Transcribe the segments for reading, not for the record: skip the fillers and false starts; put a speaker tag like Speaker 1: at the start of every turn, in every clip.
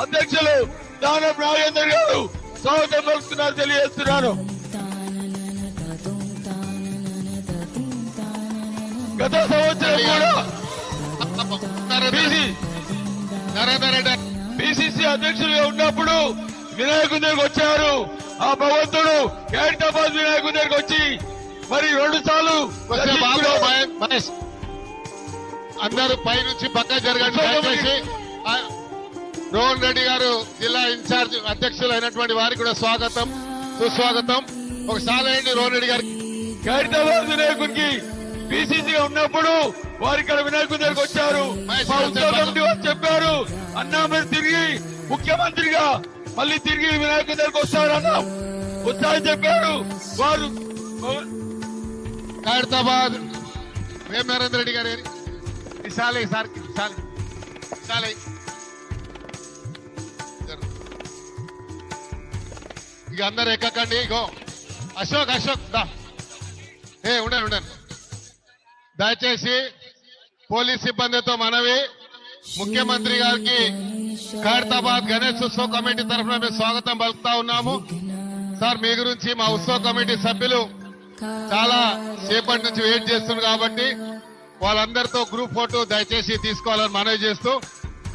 Speaker 1: అధ్యక్షులు దానపు నాగేందర్ గారు స్వాగతం పలుకుతున్నారు తెలియజేస్తున్నాను. గత సంవత్సరం కూడా పిసిసి అధ్యక్షులుగా ఉన్నప్పుడు వినాయకుడి దగ్గరకు వచ్చారు. ఆ భగవంతుడు ఖైరతాబాద్ వినాయకుడి దగ్గరకు వచ్చి మరి 2 సార్లు
Speaker 2: అందరూ పైనుంచి పక్క జరగండి. దయచేసి రోహన్ రెడ్డి గారు జిల్లా ఇన్ఛార్జ్ అధ్యక్షులు అయినటువంటి వారికి కూడా స్వాగతం సుస్వాగతం. ఒకసారి అయింది రోహన్ రెడ్డి గారికి.
Speaker 1: ఖైరతాబాద్ వినాయకుడికి పిసిసిగా ఉన్నప్పుడు వారు ఇక్కడ వినాయకుడి దగ్గరకు వచ్చారు. కమిటీ వారు చెప్పారు, అన్నా మీరు తిరిగి ముఖ్యమంత్రిగా మళ్ళీ తిరిగి వినాయకుడి దగ్గరకు వస్తారన్నా వచ్చారని చెప్పారు. వారు
Speaker 2: ఖైరతాబాద్ వేం నరేంద్ర రెడ్డి గారు విశాలి సార్ విశాలి ఇక అందరు ఎక్కకండి. ఇగో అశోక్ దా ఉండండి. దయచేసి పోలీస్ సిబ్బందితో మనవి, ముఖ్యమంత్రి గారికి ఖైరతాబాద్ గణేష్ ఉత్సవ కమిటీ తరఫున మేము స్వాగతం పలుకుతా ఉన్నాము. సార్ మీ గురించి మా ఉత్సవ కమిటీ సభ్యులు చాలా సేపటి నుంచి వెయిట్ చేస్తున్నారు కాబట్టి వాళ్ళందరితో గ్రూప్ ఫోటో దయచేసి తీసుకోవాలని మనవి చేస్తూ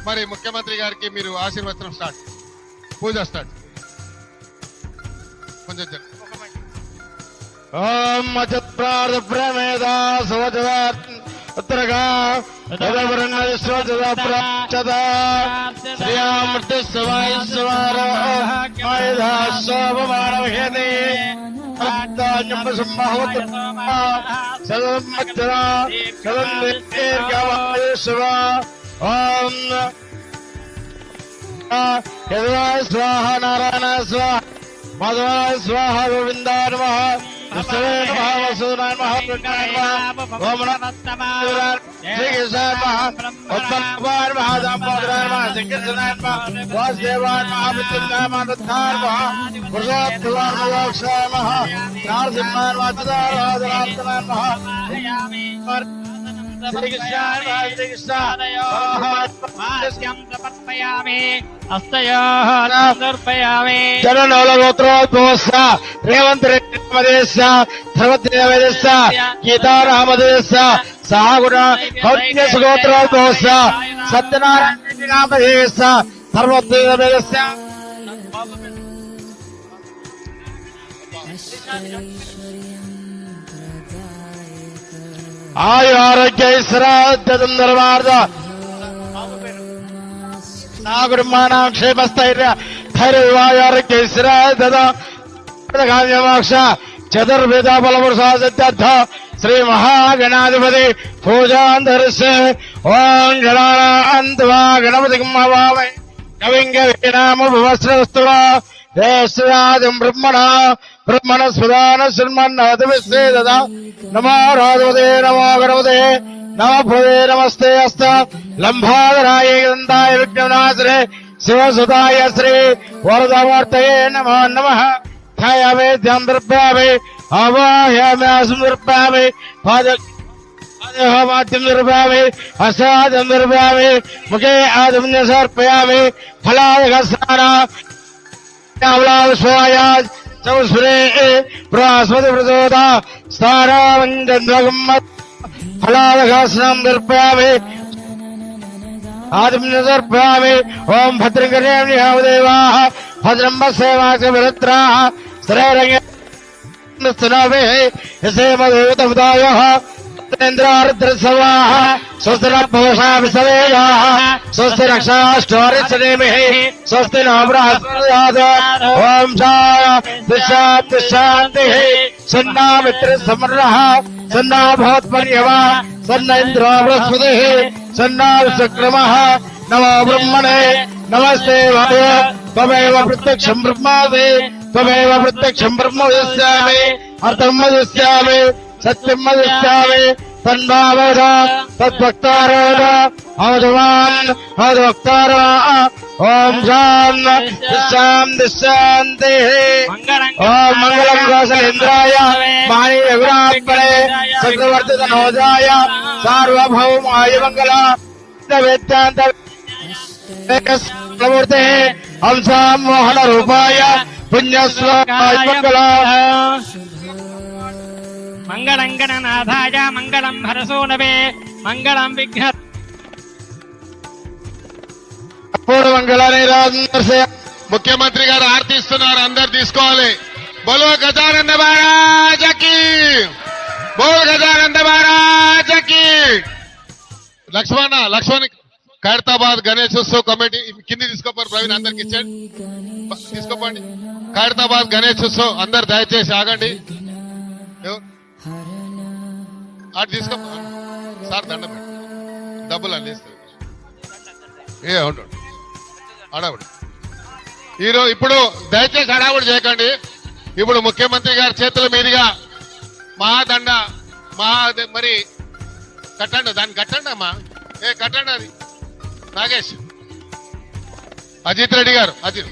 Speaker 2: మరి ముఖ్యమంత్రి గారికి మీరు ఆశీర్వచనం స్టార్ట్, పూజ స్టార్ట్. కొంచెం
Speaker 1: ఓం అచప్రారప్రమేదా సువజదాత్రగా యదవరణస్వజదాప్రాచదా శ్రీయామృతస్వాయస్వారో మాయదాసోపమానవహేదే అత్తాన్యమసంభవత సదమత్తరా సదందేర్గవాయస్వ ఓం యదవాయ స్వాహ నారాయణ స్వాహ మాధవాయ స్వాహ గోవిందాయ నమః విష్ణవే నమః వసుదేవాయ నమః కృష్ణాయ నమః ఓం నమః శ్రీకృష్ణాయ నమః ఉత్తమాయ నమః దామోదరాయ నమః శ్రీకృష్ణాయ నమః వాసుదేవాయ నమః విష్ణువాయ నమః దత్తాయ నమః పురుషోత్తమాయ మోక్షాయ నమః నరసింహాయ నమః చదారాధనాయ నమః రేవంత్ రెడ్డి ధర్మదేశ గీతారామదేశ సహగుణ గోత్రోద్భోస సత్యనారాయణ రెడ్డి నామదేశ ధర్మదేశ ఆయు ఆరోగ్య ఇస్రార్థ నాగుర్మాణం క్షేమస్థైర్య ధైర్యవాయోరోగ్య ఇస్రార్థ చతుర్వేద బలపురుషాసిద్ధార్థ శ్రీ మహాగణాధిపతి పూజాంతరిస్తే ఓం గణానాన్వా గణపతి హవామై కవింగ వీణాముపవస్త్రవస్తునా దేశరాజం బ్రహ్మణ స్వదాన శృణ్మన్నవతిస్తే దదా నమో రాధవదే నమో గణపతే నమో భవే నమస్తే అస్త లంబాధరాయ గ్రంథాయ విఘ్ననాశరే శివసుతాయ శ్రీ వరదమూర్తయే నమో నమః ధ్యాయామి ధ్యానం దర్భయామి ఆవాహయామి అసమర్పయామి పాదమాద్యం దర్భయామి హస్తాద్యం దర్భయామి ముఖే ఆదమ్య సమర్పయామి ఫలాదక స్నాన చౌస్వరే ప్రాస్మతి ప్రచోద స్థానామంజద్వగం ఫలాదకాసనం దర్పయామి ఆదమ్య దర్పయామి ఓం భద్రం కర్యామిదేవాః భద్రం పశ్యేమాచ విరుద్రాః శ్రేరంగేస్తునాభిః యసేమదేవతముదాయః ఇంద్రారుద్రసవాః స్వస్తి నభూషా విసవేదాః స్వస్తి రక్షాష్టోరిచ్చనేమిః స్వస్తి నో బృహస్పతిర్దధాతు ఓం శాంతిః సన్నా మిత్రసమర్రః సన్నా భవత్పర్యవా సన్న ఇంద్రో బృహస్పతిః సన్నా విశ్వక్రమః నమో బ్రహ్మణే నమస్తే వాయ త్వమేవ ప్రత్యక్షం బ్రహ్మాసి త్వమేవ ప్రత్యక్షం బ్రహ్మ వదిష్యామి అర్థం వదిష్యామి సత్యం వదిష్యామి తన్భావేద తద్భక్తారోద అవధవాన్ అవధభక్తారా ఓం శాంతి ఓం మంగళం కోసలేంద్రాయ మానీయ విరాత్మనే చక్రవర్తి తనోజాయ సార్వభౌమాయ మంగళ వేదాంత మూర్తి హంసాం మోహన రూపాయ పుణ్యశ్లోకాయ మంగళం.
Speaker 3: మంగళంగణనాథాయ మంగళం హరసోనవే మంగళం విఘ్న
Speaker 1: మంగళాన్ని రాజ
Speaker 2: ముఖ్యమంత్రి గారు ఆర్తిస్తున్నారు, అందరు తీసుకోవాలి. బోలో గజానంద మహారాజకి, బోల్ గజానంద మహారాజకి. లక్ష్మణ్ ఖైరతాబాద్ గణేశోత్సవ్ కమిటీ కింది తీసుకోపోరు. ప్రవీణ్ అందరికి ఇచ్చాడు, తీసుకోపండి. ఖైరతాబాద్ గణేశోత్సవ్ అందరు దయచేసి ఆగండి. అటు తీసుకో సార్, దండం డబ్బులు అన్నీ ఏ ఉంటాడు అడవుడు. ఈరోజు ఇప్పుడు దయచేసి హడావుడు చేయకండి. ఇప్పుడు ముఖ్యమంత్రి గారి చేతుల మీదుగా మహాదండ మరి కట్టండి, దాన్ని కట్టండి అమ్మా. కట్టండి అది. నాగేష్, అజిత్ రెడ్డి గారు, అజిత్